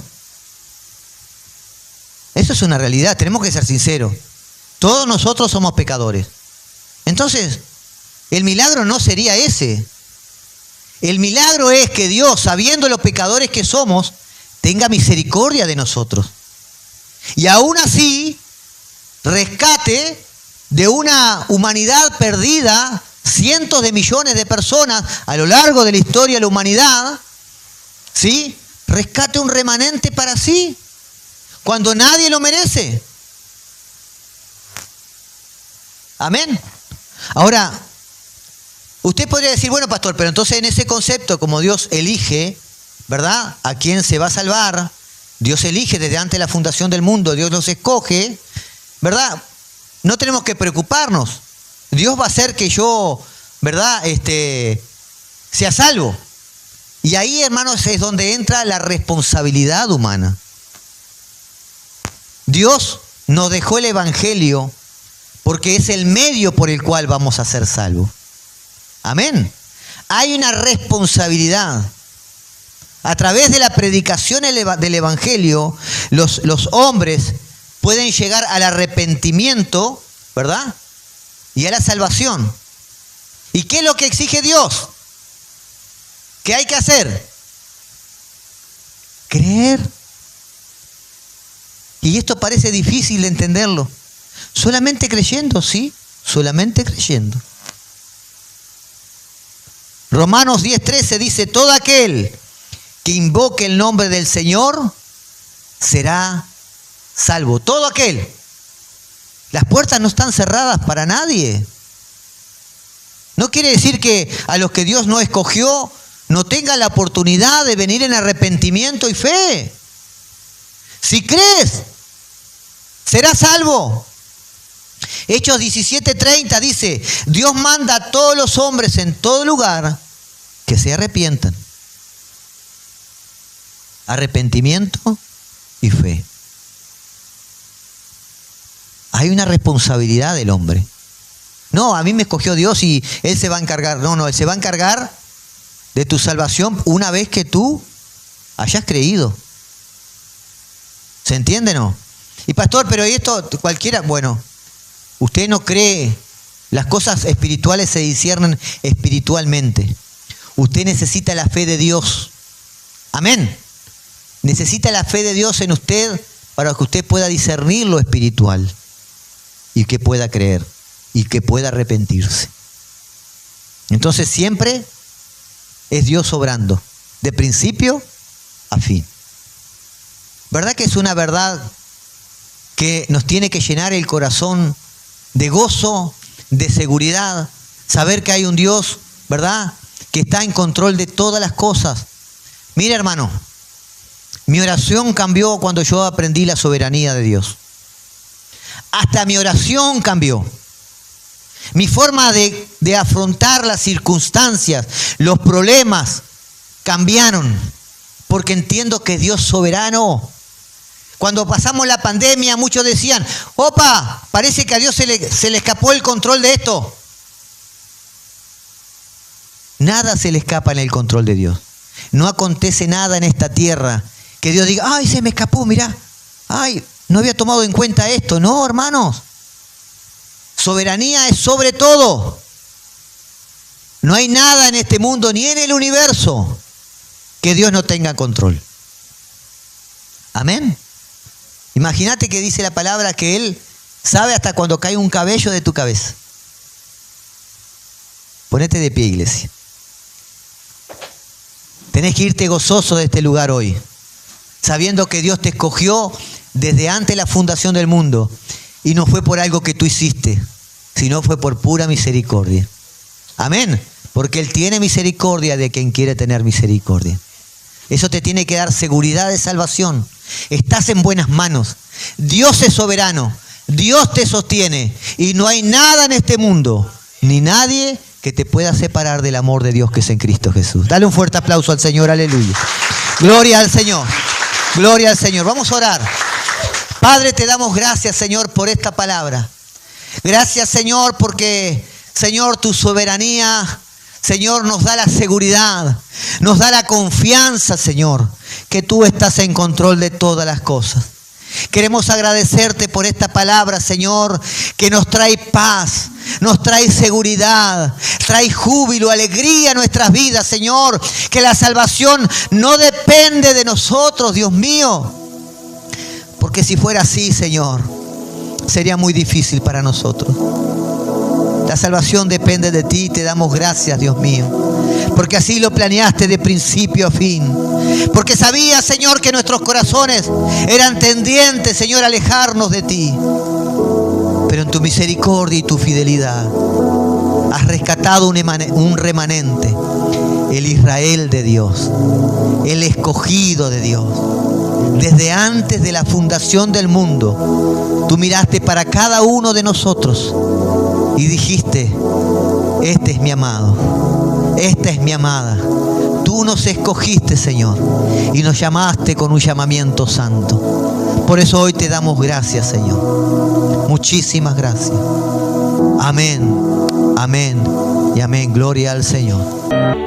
[SPEAKER 1] Eso es una realidad, tenemos que ser sinceros. Todos nosotros somos pecadores. Entonces, el milagro no sería ese. El milagro es que Dios, sabiendo los pecadores que somos, tenga misericordia de nosotros. Y aún así, rescate de una humanidad perdida, cientos de millones de personas a lo largo de la historia de la humanidad, ¿sí? Rescate un remanente para sí, cuando nadie lo merece. Amén. Ahora, usted podría decir, bueno, pastor, pero entonces en ese concepto, como Dios elige, ¿verdad?, a quién se va a salvar, Dios elige desde antes de la fundación del mundo, Dios los escoge, ¿verdad? No tenemos que preocuparnos. Dios va a hacer que yo, ¿verdad?, sea salvo. Y ahí, hermanos, es donde entra la responsabilidad humana. Dios nos dejó el Evangelio porque es el medio por el cual vamos a ser salvos. Amén. Hay una responsabilidad. A través de la predicación del Evangelio, los hombres pueden llegar al arrepentimiento, ¿verdad?, y a la salvación. ¿Y qué es lo que exige Dios? ¿Qué hay que hacer? Creer. Y esto parece difícil de entenderlo. Solamente creyendo, sí, solamente creyendo. Romanos 10:13 dice, todo aquel que invoque el nombre del Señor será salvo. Todo aquel. Las puertas no están cerradas para nadie. No quiere decir que a los que Dios no escogió no tengan la oportunidad de venir en arrepentimiento y fe. Si crees, serás salvo. Hechos 17:30 dice, Dios manda a todos los hombres en todo lugar que se arrepientan. Arrepentimiento y fe. Hay una responsabilidad del hombre. No, a mí me escogió Dios y Él se va a encargar. No, Él se va a encargar de tu salvación una vez que tú hayas creído. ¿Se entiende, no? Y pastor, pero esto cualquiera, bueno, usted no cree, las cosas espirituales se disciernen espiritualmente. Usted necesita la fe de Dios. Amén. Necesita la fe de Dios en usted para que usted pueda discernir lo espiritual y que pueda creer y que pueda arrepentirse. Entonces siempre es Dios obrando, de principio a fin. ¿Verdad que es una verdad que nos tiene que llenar el corazón de gozo, de seguridad? Saber que hay un Dios, ¿verdad?, que está en control de todas las cosas. Mira, hermano, mi oración cambió cuando yo aprendí la soberanía de Dios. Hasta mi oración cambió. Mi forma de afrontar las circunstancias, los problemas, cambiaron. Porque entiendo que Dios es soberano. Cuando pasamos la pandemia, muchos decían, opa, parece que a Dios se le escapó el control de esto. Nada se le escapa en el control de Dios. No acontece nada en esta tierra que Dios diga, ay, se me escapó, mirá, ay, no había tomado en cuenta esto. No, hermanos. Soberanía es sobre todo. No hay nada en este mundo ni en el universo que Dios no tenga control. Amén. Imagínate que dice la palabra que Él sabe hasta cuando cae un cabello de tu cabeza. Ponete de pie, iglesia. Tenés que irte gozoso de este lugar hoy, sabiendo que Dios te escogió desde antes de la fundación del mundo y no fue por algo que tú hiciste, sino fue por pura misericordia. Amén. Porque Él tiene misericordia de quien quiere tener misericordia. Eso te tiene que dar seguridad de salvación. Estás en buenas manos. Dios es soberano. Dios te sostiene y no hay nada en este mundo, ni nadie que te pueda separar del amor de Dios que es en Cristo Jesús. Dale un fuerte aplauso al Señor, aleluya. Gloria al Señor, gloria al Señor. Vamos a orar. Padre, te damos gracias, Señor, por esta palabra. Gracias, Señor, porque, Señor, tu soberanía, Señor, nos da la seguridad, nos da la confianza, Señor, que tú estás en control de todas las cosas. Queremos agradecerte por esta palabra, Señor, que nos trae paz, nos trae seguridad, trae júbilo, alegría a nuestras vidas, Señor. Que la salvación no depende de nosotros, Dios mío. Porque si fuera así, Señor, sería muy difícil para nosotros. La salvación depende de ti. Te damos gracias, Dios mío, porque así lo planeaste de principio a fin. Porque sabías, Señor, que nuestros corazones eran tendientes, Señor, a alejarnos de ti. Pero en tu misericordia y tu fidelidad has rescatado un remanente, el Israel de Dios, el escogido de Dios. Desde antes de la fundación del mundo, tú miraste para cada uno de nosotros y dijiste: este es mi amado, esta es mi amada. Tú nos escogiste, Señor, y nos llamaste con un llamamiento santo. Por eso hoy te damos gracias, Señor. Muchísimas gracias. Amén, amén y amén. Gloria al Señor.